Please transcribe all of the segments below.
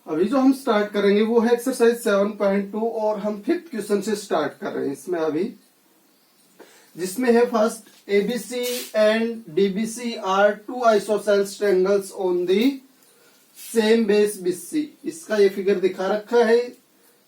अभी जो हम स्टार्ट करेंगे वो है एक्सरसाइज 7.2 और हम 5th क्वेश्चन से स्टार्ट कर रहे हैं इसमें अभी, जिसमें है first ABC and DBC are two isosceles triangles on the same base BC. इसका ये फिगर दिखा रखा है।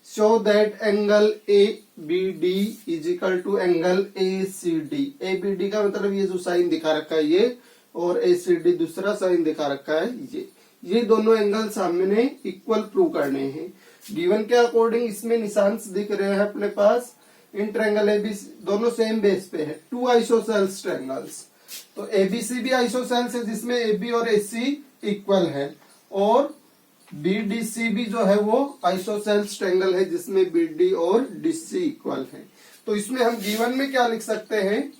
Show that angle A B D is equal to angle A C D. A B D का मतलब ये जो साइन दिखा रखा है ये, और ए सी डी दूसरा साइन दिखा रखा है ये दोनों एंगल सामने इक्वल प्रूव करने हैं। गिवन के अकॉर्डिंग इसमें निशान दिख रहे हैं अपने पास। इन ट्रायंगल एबीसी दोनों सेम बेस पे है, टू आइसोसेल्स ट्रायंगल्स। तो एबीसी भी आइसोसेल्स है जिसमें एबी और एसी इक्वल है, और बीडीसी भी जो है वो आइसोसेल्स ट्रायंगल है जिसमें बीडी और डीसी इक्वल है। तो इसमें हम गिवन में क्या लिख सकते हैं?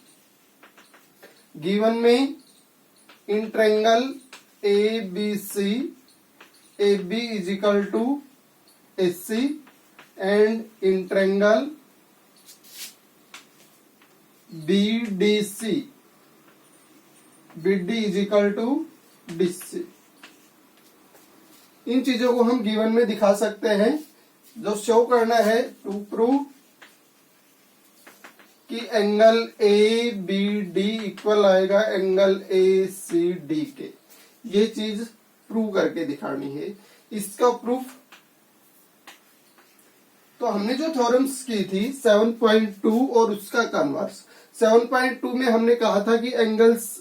गिवन में in triangle A B C A B is equal to A C and in triangle B D C B D is equal to D C. इन चीजों को हम गिवन में दिखा सकते हैं। जो शो करना है टू प्रूव कि angle A B D equal आएगा एंगल ए सी डी के, ये चीज प्रूव करके दिखानी है। इसका प्रूफ तो हमने जो थ्योरम्स की थी 7.2 और उसका कन्वर्स। 7.2 में हमने कहा था कि एंगल्स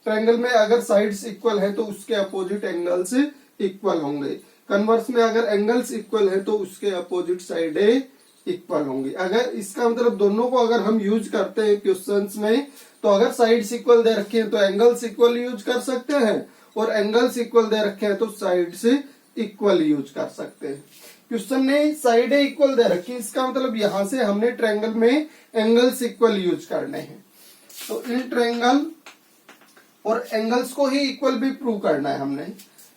ट्रायंगल में अगर साइड्स इक्वल है तो उसके अपोजिट एंगल्स इक्वल होंगे। कन्वर्स में अगर एंगल्स इक्वल है तो उसके अपोजिट साइडें इक्वल होंगी। अगर इसका मतलब दोनों को अगर हम यूज करते हैं क्वेश्चंस में, तो अगर साइड्स इक्वल दे रखे हैं तो एंगल्स इक्वल यूज कर सकते हैं, और एंगल्स इक्वल दे रखे हैं तो साइड से इक्वल यूज कर सकते हैं। क्वेश्चन ने साइडें इक्वल दे रखी, इसका मतलब यहां से हमने ट्रायंगल में एंगल्स इक्वल यूज करने हैं। तो इन ट्रायंगल और एंगल्स को ही इक्वल भी प्रूव करना है हमने।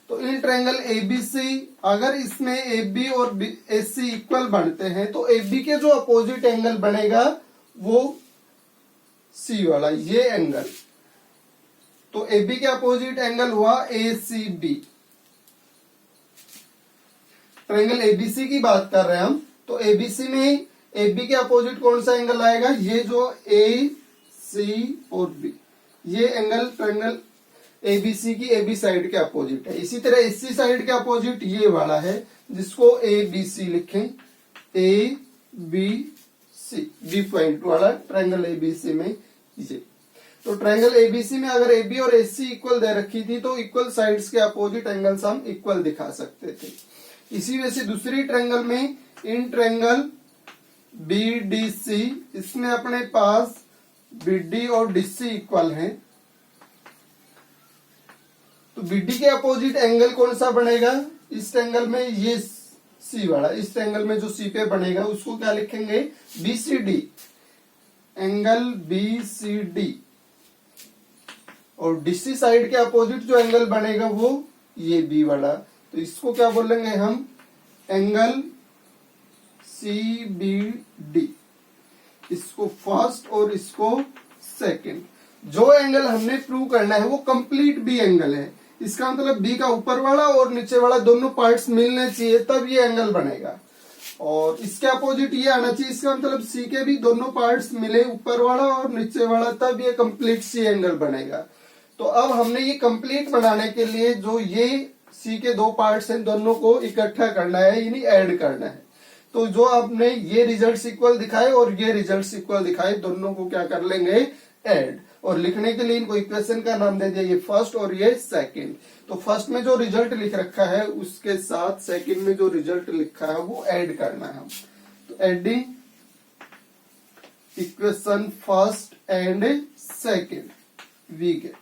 तो इन ट्रायंगल एबीसी, अगर इसमें एबी और एसी इक्वल बनते हैं तो एबी के जो अपोजिट एंगल बनेगा वो सी वाला ये एंगल। तो एबी के अपोजिट एंगल हुआ ए सी बी। ट्रायंगल एबीसी की बात कर रहे हैं हम, तो एबीसी में एबी के अपोजिट कौन सा एंगल आएगा? ये जो ए सी और बी, ये एंगल ट्रायंगल एबीसी की एबी साइड के अपोजिट है। इसी तरह एसी साइड के अपोजिट ये वाला है जिसको ए बी सी लिखें, A B C, B point वाला ट्रायंगल एबीसी में ये। तो ट्रायंगल एबीसी में अगर एबी और एसी इक्वल दे रखी थी तो इक्वल साइड्स के अपोजिट एंगल्स हम इक्वल दिखा सकते थे। इसी वजह से दूसरी ट्रायंगल में in triangle B D C, इसमें अपने पास बीडी और डीसी इक्वल हैं। तो बीडी के अपोजिट एंगल कौन सा बनेगा? इस ट्रायंगल में ये सी वाला, इस ट्रायंगल में जो सी पे बनेगा उसको क्या लिखेंगे? BCD, angle BCD. और डीसी साइड के अपोजिट जो एंगल बनेगा वो ये बी वाला, तो इसको क्या बोलेंगे हम? Angle C B D. इसको फर्स्ट और इसको सेकंड। जो एंगल हमने प्रूव करना है वो कंप्लीट बी एंगल है। इसका मतलब बी का ऊपर वाला और नीचे वाला दोनों पार्ट्स मिलने चाहिए तब ये एंगल बनेगा, और इसके अपोजिट ये आना चाहिए। इसका मतलब सी के भी दोनों पार्ट्स मिले, ऊपर वाला और नीचे वाला, तब ये कंप्लीट सी एंगल बनेगा। तो अब हमने ये कंप्लीट बनाने के लिए जो ये सी के दो पार्ट्स हैं दोनों को इकट्ठा करना है, यानी ऐड करना है। तो जो आपने ये रिजल्ट्स इक्वल दिखाए और ये रिजल्ट्स इक्वल दिखाए, दोनों को क्या कर लेंगे? ऐड। और लिखने के लिए इनको इक्वेशन का नाम दे दिया, ये फर्स्ट और ये सेकंड। तो फर्स्ट में जो रिजल्ट लिख रखा है उसके साथ सेकंड में जो रिजल्ट लिखा है वो ऐड करना है हम। तो adding equation first and second we get.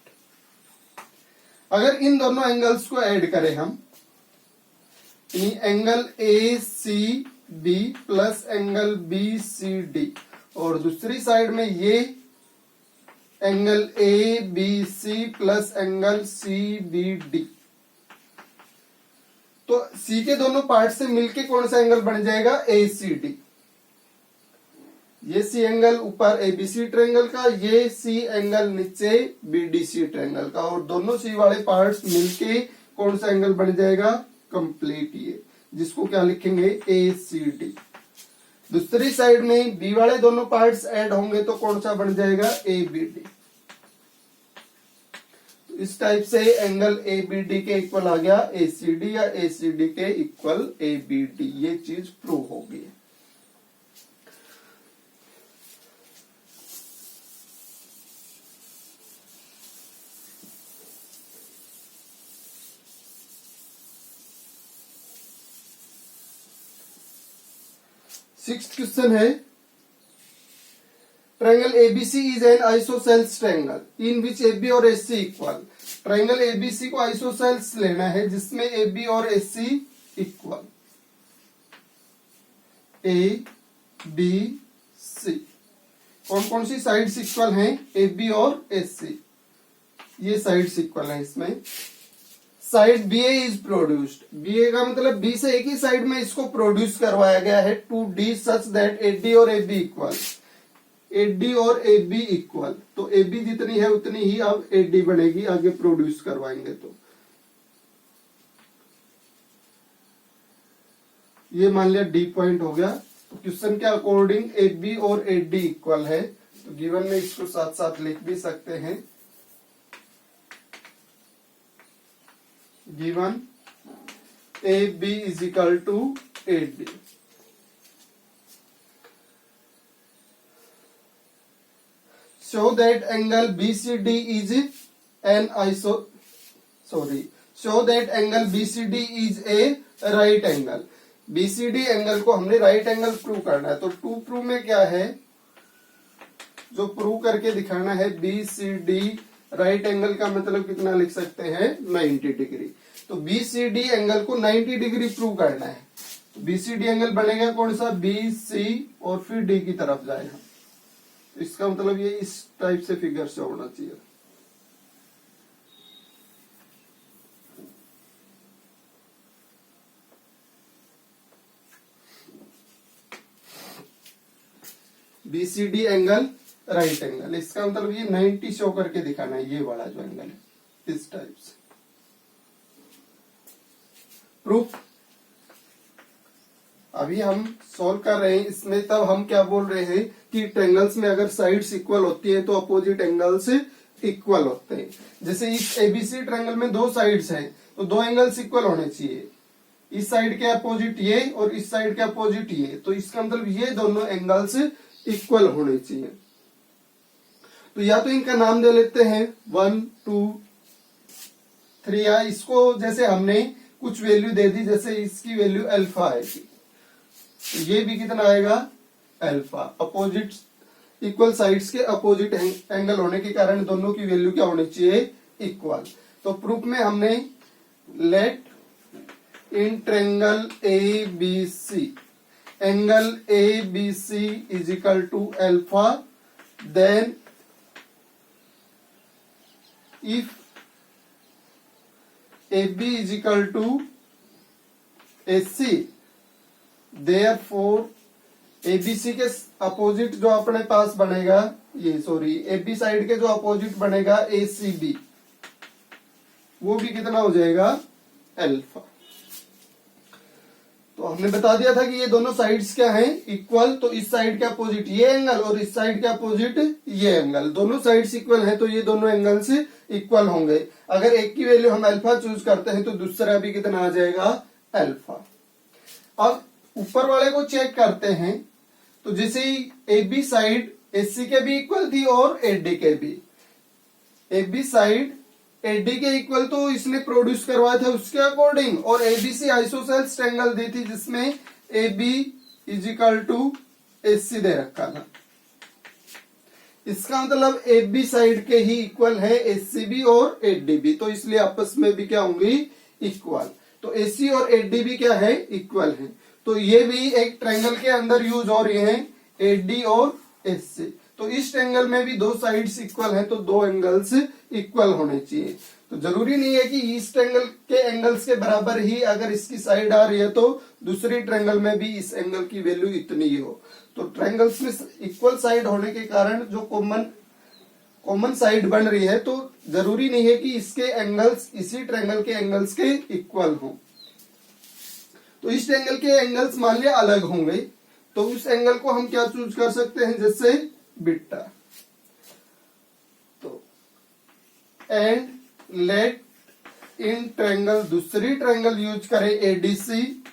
अगर इन दोनों एंगल्स को ऐड करें हम, angle A C B plus angle B C D, और दूसरी साइड में ये angle A B C plus angle C B D, तो सी के दोनों पार्ट से मिलके कौन सा एंगल बन जाएगा? ए सी डी। ये सी एंगल ऊपर एबीसी ट्रायंगल का, ये सी एंगल नीचे बीडीसी ट्रायंगल का, और दोनों सी वाले पार्ट्स मिलके कौन सा एंगल बन जाएगा? कंप्लीट ये, जिसको क्या लिखेंगे ACD। दूसरी साइड में बी वाले दोनों पार्ट्स ऐड होंगे तो कौन सा बन जाएगा ABD। इस टाइप से एंगल ABD के इक्वल आ गया ACD या ACD के इक्वल ABD, ये चीज प्रूव होगी। सिक्स्थ क्वेश्चन है, triangle ABC is an isosceles triangle in which AB और AC इक्वल। ट्रायंगल ABC को आइसोसेल्स लेना है जिसमें AB और AC इक्वल, ABC कौन कौन सी साइड्स इक्वल हैं AB और AC, ये साइड्स इक्वल हैं। इसमें side BA is produced, BA का मतलब B से एक ही साइड में इसको प्रोड्यूस करवाया गया है to D such that AD और AB इक्वल, AD और AB इक्वल, तो AB जितनी है उतनी ही अब AD बनेगी आगे प्रोड्यूस करवाएंगे तो। ये मान लिया D पॉइंट हो गया। तो क्वेश्चन के अकॉर्डिंग AB और AD इक्वल है, तो गिवन में इसको साथ साथ लिख भी सकते हैं। Given AB is equal to AD। Show that angle BCD is an show that angle BCD is a right angle। BCD angle को हमने राइट एंगल प्रूव करना है, तो टू प्रूव में क्या है, जो प्रूव करके दिखाना है BCD राइट एंगल का मतलब कितना लिख सकते हैं 90 डिग्री। तो BCD एंगल को 90 डिग्री प्रूव करना है, तो BCD एंगल बनेगा कौन सा BC और फिर D की तरफ जाएगा। तो इसका मतलब ये इस टाइप से फिगर से होना चाहिए। BCD एंगल राइट एंगल, इसका मतलब ये 90 शो करके दिखाना है, ये वाला जो एंगल है इस टाइप से। प्रूफ अभी हम सॉल्व कर रहे हैं इसमें, तब हम क्या बोल रहे हैं कि ट्रायंगल्स में अगर साइड्स इक्वल होती है तो अपोजिट एंगल्स इक्वल होते हैं। जैसे इस ABC ट्रायंगल में दो साइड्स हैं तो दो एंगल्स इक्वल होने चाहिए, इस साइड के अपोजिट ये और इस साइड के अपोजिट ये, तो इसका मतलब ये दोनों एंगल्स इक्वल होने चाहिए। तो या तो इनका नाम दे लेते हैं 1 2 3, या इसको जैसे हमने कुछ वैल्यू दे दी, जैसे इसकी वैल्यू अल्फा आएगी, तो ये भी कितना आएगा अल्फा। अपोजिट इक्वल साइड्स के अपोजिट एंगल होने के कारण दोनों की वैल्यू क्या होनी चाहिए इक्वल। तो प्रूफ में हमने let in triangle ABC angle ABC is equal to alpha, then if AB is equal to AC, therefore ABC के अपोजिट जो अपने पास बनेगा, ये सॉरी AB साइड के जो अपोजिट बनेगा ACB, वो भी कितना हो जाएगा अल्फा। तो हमने बता दिया था कि ये दोनों साइड्स क्या हैं इक्वल, तो इस साइड के अपोजिट ये एंगल और इस साइड के अपोजिट ये एंगल, दोनों साइड्स इक्वल हैं तो ये दोनों एंगल्स इक्वल होंगे। अगर एक की वैल्यू हम अल्फा चूज करते हैं तो दूसरा भी कितना आ जाएगा अल्फा। अब ऊपर वाले को चेक करते हैं, तो जैसे AB साइड AC के भी इक्वल थी और AD के भी, AB साइड AD के इक्वल तो इसने प्रोड्यूस करवाया था उसके अकॉर्डिंग, और ABC आइसोसेल्स ट्रायंगल दी थी जिसमें AB is equal to AC दे रखा था। इसका मतलब AB साइड के ही इक्वल है ACB और ADB, तो इसलिए आपस में भी क्या होंगी इक्वल। तो AC और ADB क्या है इक्वल है, तो ये भी एक ट्रायंगल के अंदर यूज हो रही है AD और AC। तो इस ट्रायंगल में भी दो साइड्स इक्वल हैं तो दो एंगल्स इक्वल होने चाहिए। तो जरूरी नहीं है कि इस ट्रायंगल के एंगल्स के बराबर ही अगर इसकी साइड आ रही है तो दूसरी ट्रायंगल में भी इस एंगल की वैल्यू इतनी ही हो। तो ट्रायंगल्स में इक्वल साइड होने के कारण जो कॉमन साइड बन रही है, तो जरूरी नहीं है कि इसके एंगल्स इसी ट्रायंगल के एंगल्स के इक्वल हो। तो इस एंगल के एंगल्स मान लिया अलग होंगे, तो उस एंगल को हम क्या चूज कर सकते हैं, जैसे बीटा। तो एंड लेट इन ट्रायंगल, दूसरी ट्रायंगल यूज करें एडीसी,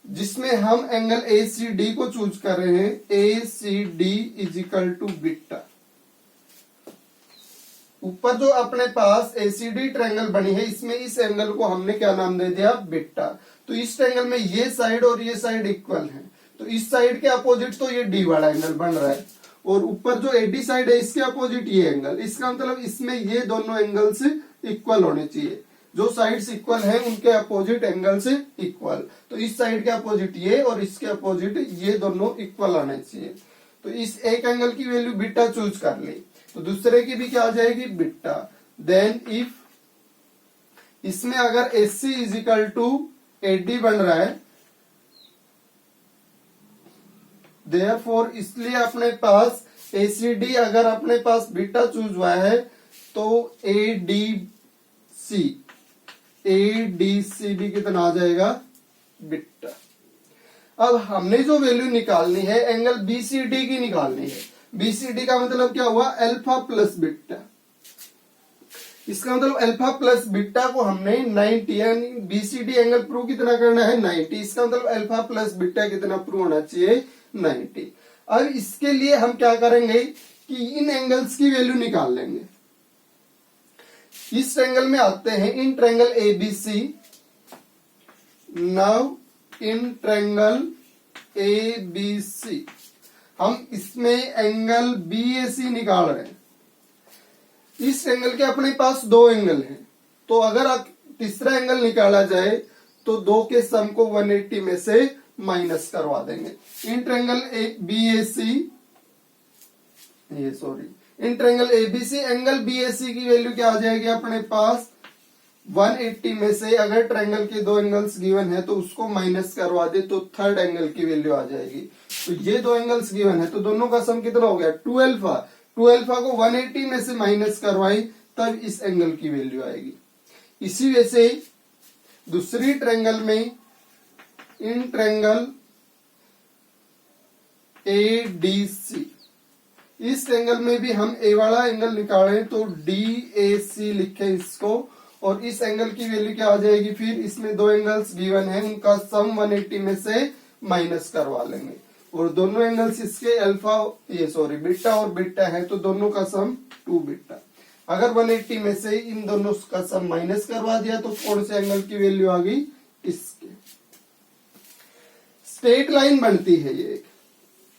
जिसमें हम एंगल एसीडी को चूज कर रहे हैं, ACD is equal to beta. ऊपर जो अपने पास एसीडी ट्रायंगल बनी है, इसमें इस एंगल को हमने क्या नाम दे दिया, बीटा। तो इस ट्रायंगल में ये साइड और ये साइड इक्वल है, तो इस साइड के अपोजिट तो ये डी वाला एंगल बन रहा है, और ऊपर जो एडी साइड है इसके अपोजिट ये एंगल। इसका मतलब इसमें ये दोनों एंगल्स इक्वल होने चाहिए, जो साइड्स इक्वल हैं उनके अपोजिट एंगल से इक्वल। तो इस साइड के अपोजिट ये और इसके अपोजिट ये दोनों इक्वल आने चाहिए। तो इस एक एंगल की वैल्यू बीटा चूज कर ली, तो दूसरे की भी क्या आ जाएगी, बीटा। देन इफ इसमें अगर AC is equal to AD बन रहा है, देयरफॉर इसलिए अपने पास एसीडी अगर अपने पास बीटा चूज हुआ है, तो एडीसी भी कितना आ जाएगा, बीटा। अब हमने जो वैल्यू निकालनी है एंगल बीसीडी की निकालनी है। बीसीडी का मतलब क्या हुआ, अल्फा प्लस बीटा। इसका मतलब अल्फा प्लस बीटा को हमने 90 यानी बीसीडी एंगल प्रूव कितना करना है, 90। इसका मतलब अल्फा प्लस बीटा कितना प्रूव होना चाहिए, 90। अब इसके लिए हम क्या करेंगे कि इन एंगल्स की वैल्यू निकाल लेंगे। इस ट्रायंगल में आते हैं, इन triangle ABC. Now in triangle ABC हम इसमें एंगल बीएसी निकाल रहे हैं। इस एंगल के अपने पास दो एंगल हैं, तो अगर तीसरा एंगल निकाला जाए तो दो के सम को 180 में से माइनस करवा देंगे। In triangle BAC, in triangle ABC angle BAC की वैल्यू क्या आ जाएगी अपने पास, 180 में से अगर ट्रायंगल के दो एंगल्स गिवन है तो उसको माइनस करवा दे तो थर्ड एंगल की वैल्यू आ जाएगी। तो ये दो एंगल्स गिवन है, तो दोनों का सम कितना हो गया, 2 अल्फा। 2 अल्फा को 180 में से माइनस करवाई तब इस एंगल की वैल्यू आएगी। इसी वजह से दूसरी ट्रायंगल में, इन ट्रायंगल एडीसी, इस एंगल में भी हम ए वाला एंगल निकालें तो डीएसी लिखें इसको, और इस एंगल की वैल्यू क्या आ जाएगी, फिर इसमें दो एंगल्स गिवन है उनका सम 180 में से माइनस करवा लेंगे, और दोनों एंगल्स इसके अल्फा बीटा और बीटा है, तो दोनों का सम 2 बीटा। अगर 180 में से इन दोनों का सम माइनस करवा दिया तो कौन से एंगल की वैल्यू आ गई, इसके। स्ट्रेट लाइन बनती है ये,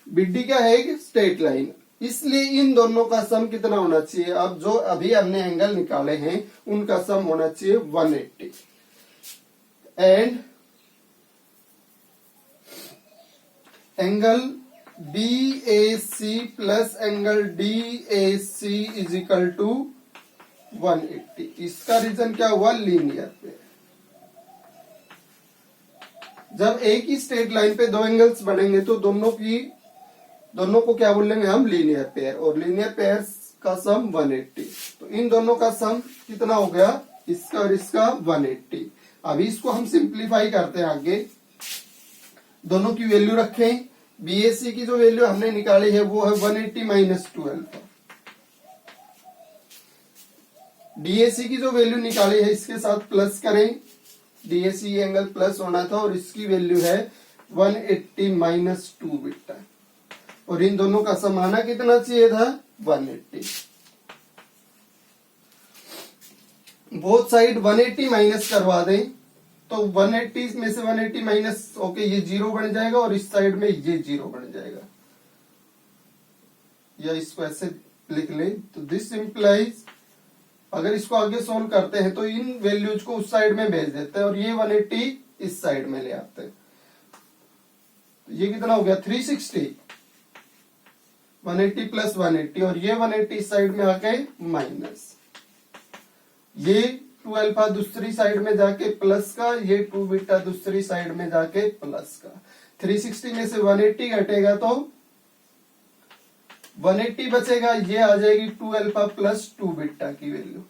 बीडी क्या है, एक स्ट्रेट लाइन, इसलिए इन दोनों का सम कितना होना चाहिए, अब जो अभी हमने एंगल निकाले हैं उनका सम होना चाहिए 180। And angle BAC plus angle DAC is equal to 180। इसका रीजन क्या हुआ, लीनियर पेयर। जब एक ही स्ट्रेट लाइन पे दो एंगल्स बनेंगे तो दोनों को क्या बोलेंगे हम, लीनियर पेयर, और लीनियर पेयर का सम 180। तो इन दोनों का सम कितना हो गया, इसका और इसका 180। अभी इसको हम सिंप्लीफाई करते हैं आगे, दोनों की वैल्यू रखें। बीएसी की जो वैल्यू हमने निकाली है वो है 180 माइनस 2 अल्फा। डीएसी की जो वैल्यू निकाली है इसके साथ प्लस करें, डीएसी एंगल प्लस होना था, और इसकी वैल्यू है 180 माइनस 2 बीटा, और इन दोनों का सम आना कितना चाहिए था, 180। बोथ साइड 180 माइनस करवा दें तो 180 में से 180 माइनस ओके ये 0 बन जाएगा, और इस साइड में ये 0 बन जाएगा, या इसको ऐसे लिख ले। तो दिस इंप्लाइज, अगर इसको आगे सोल्व करते हैं तो इन वैल्यूज को उस साइड में भेज देते हैं और ये 180 इस साइड में ले आते हैं। तो ये कितना हो गया, 360, 180 प्लस 180, और ये 180 इस साइड में आके माइनस, ये 2 अल्फा दूसरी साइड में जाके प्लस का, ये 2 बीटा दूसरी साइड में जाके प्लस का। 360 में से 180 घटेगा तो 180 बचेगा, ये आ जाएगी 2 अल्फा प्लस 2 बीटा की वैल्यू।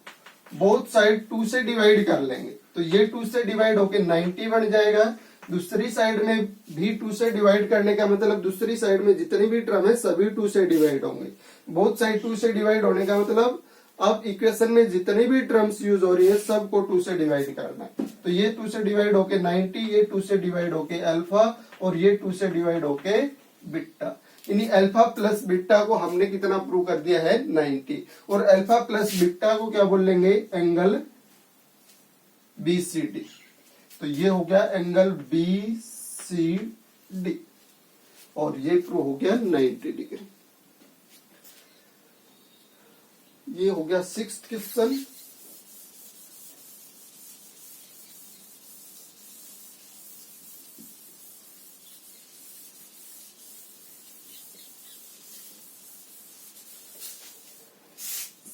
बोथ साइड 2 से डिवाइड कर लेंगे तो ये 2 से डिवाइड होके 90 बन जाएगा। दूसरी साइड में भी 2 से डिवाइड करने का मतलब दूसरी साइड में जितनी भी टर्म है सभी 2 से डिवाइड होंगे। बोथ साइड 2 से डिवाइड होने का मतलब अब इक्वेशन में जितनी भी टर्म्स यूज हो रही है सबको 2 से डिवाइड करना है। तो ये 2 से डिवाइड होके 90, ये 2 से डिवाइड होके अल्फा और ये 2 से डिवाइड होके बीटा। यानी अल्फा प्लस बीटा को हमने कितना प्रूव कर दिया है 90, और अल्फा प्लस बीटा को क्या बोल लेंगे एंगल BCD। तो ये हो गया एंगल BCD और ये प्रूव हो गया 90 डिग्री। ये हो गया 6th क्वेश्चन।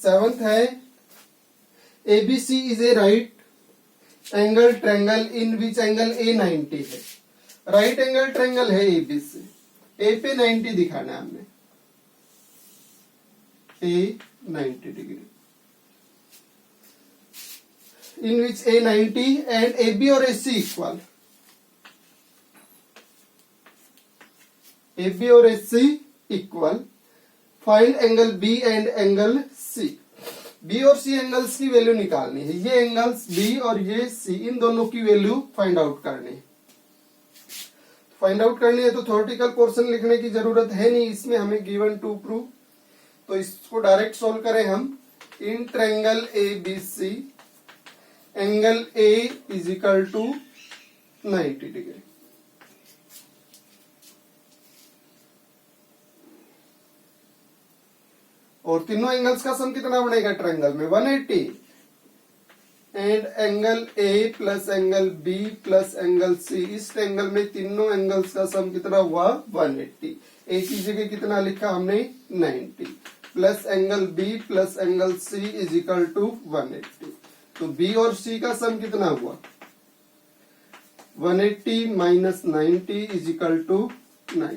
सेवंथ है ABC is a right angle triangle in which angle A 90 है। राइट एंगल ट्रायंगल है ABC, A पे 90 दिखाना है हमने, A 90 degree in which A 90 and AB और AC इक्वल। AB और AC equal. Find angle B and angle C। B और C angles की वैल्यू निकालनी है। ये एंगल्स B और ये C, इन दोनों की वैल्यू फाइंड आउट करनी है। फाइंड आउट करनी है तो थ्योरेटिकल पोर्शन लिखने की जरूरत है नहीं, इसमें हमें गिवन टू प्रूव। तो इसको डायरेक्ट सॉल्व करें हम। In triangle ABC angle A is equal to 90 degree. और तीनों एंगल्स का सम कितना बनेगा ट्रायंगल में 180, and angle A plus angle B plus angle C, इस ट्रायंगल में तीनों एंगल्स का सम कितना हुआ 180। A की जगह कितना लिखा हमने 90, plus angle B plus angle C is equal to 180। तो B और C का सम कितना हुआ 180 minus 90 is equal to 90।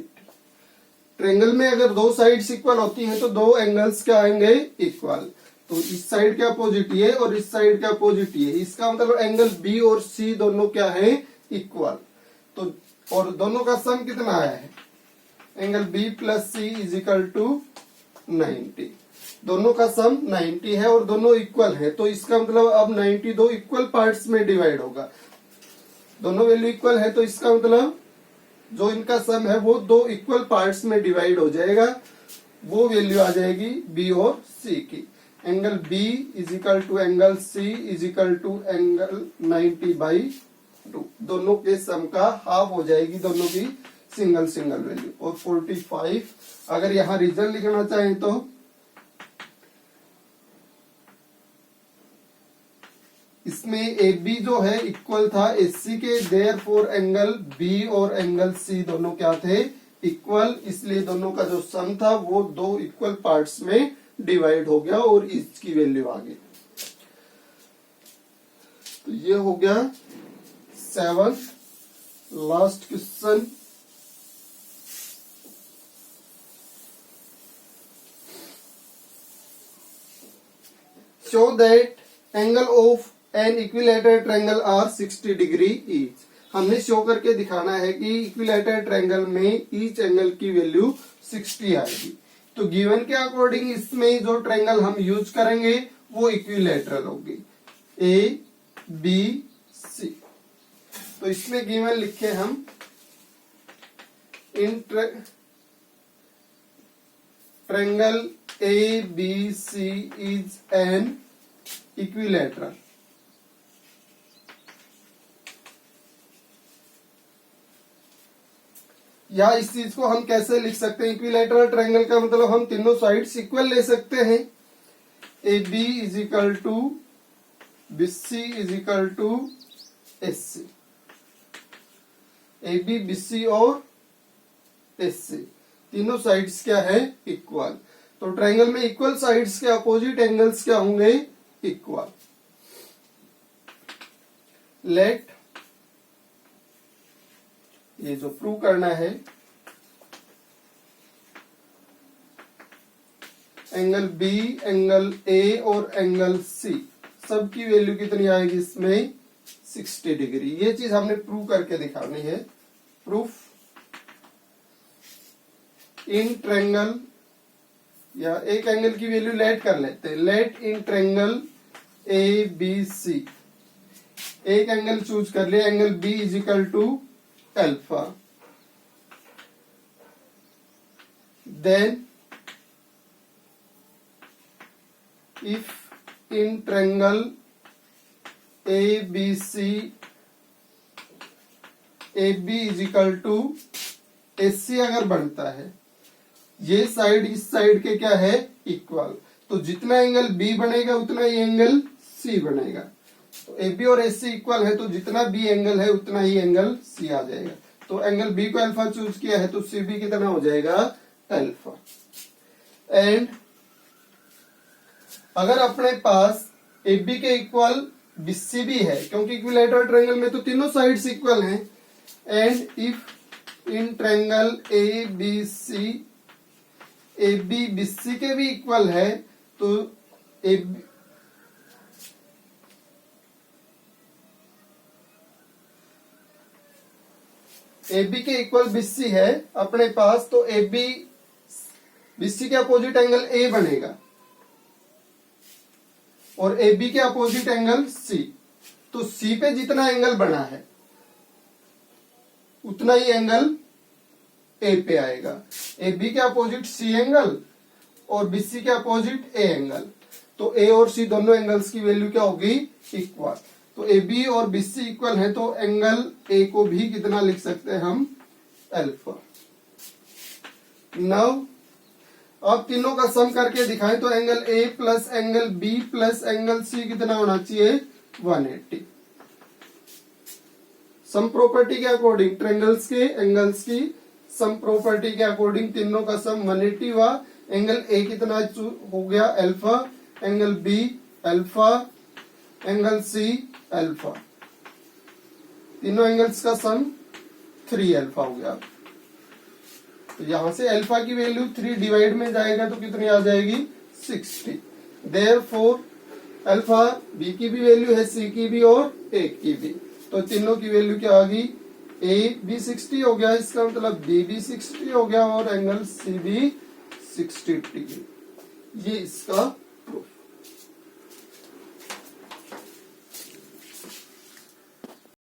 Triangle में अगर दो साइड्स इक्वल होती हैं तो दो एंगल्स क्या आएंगे इक्वल। तो इस साइड के अपोजिट ये और इस साइड के अपोजिट ये, इसका मतलब एंगल B और C दोनों क्या है इक्वल। तो और दोनों का सम कितना आया है angle B plus C is equal to 90। दोनों का सम 90 है और दोनों इक्वल है, तो इसका मतलब अब 90 दो इक्वल पार्ट्स में डिवाइड होगा। दोनों वैल्यू इक्वल है तो इसका मतलब जो इनका सम है वो दो इक्वल पार्ट्स में डिवाइड हो जाएगा, वो वैल्यू आ जाएगी B और C की। Angle B is equal to angle C is equal to angle 90/2। दोनों के सम का हाफ हो जाएगी, दोनों की सिंगल सिंगल वैल्यू। और 45 अगर यहाँ रीजन लिखना चाहें तो इसमें AB जो है इक्वल था AC के, देयरफॉर एंगल B और एंगल C दोनों क्या थे इक्वल, इसलिए दोनों का जो सम था वो दो इक्वल पार्ट्स में डिवाइड हो गया और इसकी वैल्यू आ गई। तो ये हो गया 7th last question. Show that angle of an equilateral triangle are 60 degree each. हमने शो करके दिखाना है कि इक्विलैटरल ट्रायंगल में ईच एंगल की वैल्यू 60 आएगी। तो गिवन के अकॉर्डिंग इसमें जो ट्रायंगल हम यूज करेंगे वो इक्विलैटरल होगी ABC। तो इसमें गिवन लिखे हम in triangle ABC is an equilateral. या इस चीज को हम कैसे लिख सकते हैं, इक्विलैटरल ट्रायंगल का मतलब हम तीनों साइड्स इक्वल ले सकते हैं। AB is equal to BC is equal to SC। AB BC और SC तीनों साइड्स क्या है इक्वल। तो ट्रायंगल में इक्वल साइड्स के अपोजिट एंगल्स क्या होंगे इक्वल। लेट ये जो प्रूव करना है एंगल B, एंगल A और एंगल C सबकी वैल्यू कितनी आएगी इसमें 60 डिग्री। ये चीज हमने प्रूव करके दिखानी है। प्रूफ इन ट्रायंगल, या एक एंगल की वैल्यू लेट कर लेते हैं। Let in triangle A B C, एक एंगल चूज कर लिया, angle B is equal to alpha. Then if in triangle A B C A B is equal to S C अगर बनता है, ये साइड इस साइड के क्या है, इक्वल, तो जितना एंगल बी बनेगा उतना ही एंगल सी बनेगा। तो ए बी और एस सी इक्वल है, तो जितना बी एंगल है उतना ही एंगल सी आ जाएगा। तो एंगल बी को अल्फा चूज किया है, तो सी बी कितना हो जाएगा, अल्फा। एंड अगर अपने पास ए बी के इक्वल बी सी भी है, क्योंकि इक्विलैटरल ट्रायंगल में तो तीनों साइड्स इक्वल हैं, and if in triangle A B C A B B C के भी इक्वल है, तो ए बी के इक्वल बी सी है अपने पास, तो ए बी बी सी के अपोजिट एंगल ए बनेगा और ए बी के अपोजिट एंगल सी। तो सी पे जितना एंगल बना है उतना ही एंगल ए पे आएगा। ए बी के अपोजिट सी एंगल और बी सी के अपोजिट ए एंगल, तो ए और सी दोनों एंगल्स की वैल्यू क्या होगी, इक्वल। तो ए बी और बी सी इक्वल है, तो एंगल ए को भी कितना लिख सकते हैं हम, अल्फा। नाउ अब तीनों का सम करके दिखाएं, तो angle A plus angle B plus angle C कितना होना चाहिए, 180। सम प्रॉपर्टी के अकॉर्डिंग ट्रायंगल्स के एंगल्स की सम प्रॉपर्टी के अकॉर्डिंग तीनों का सम 180 हुआ। एंगल ए कितना हो गया, alpha, angle B alpha, angle C alpha, तीनों एंगल्स का सम 3 अल्फा हो गया। तो यहां से अल्फा की वैल्यू 3 डिवाइड में जाएगा तो कितनी आ जाएगी, 60। देयरफॉर अल्फा बी की भी वैल्यू है, सी की भी और ए की भी, तो तीनों की वैल्यू क्या आ गई, ए भी 60 हो गया, इसका मतलब बी भी 60 हो गया और एंगल सी भी 60 डिग्री। ये इसका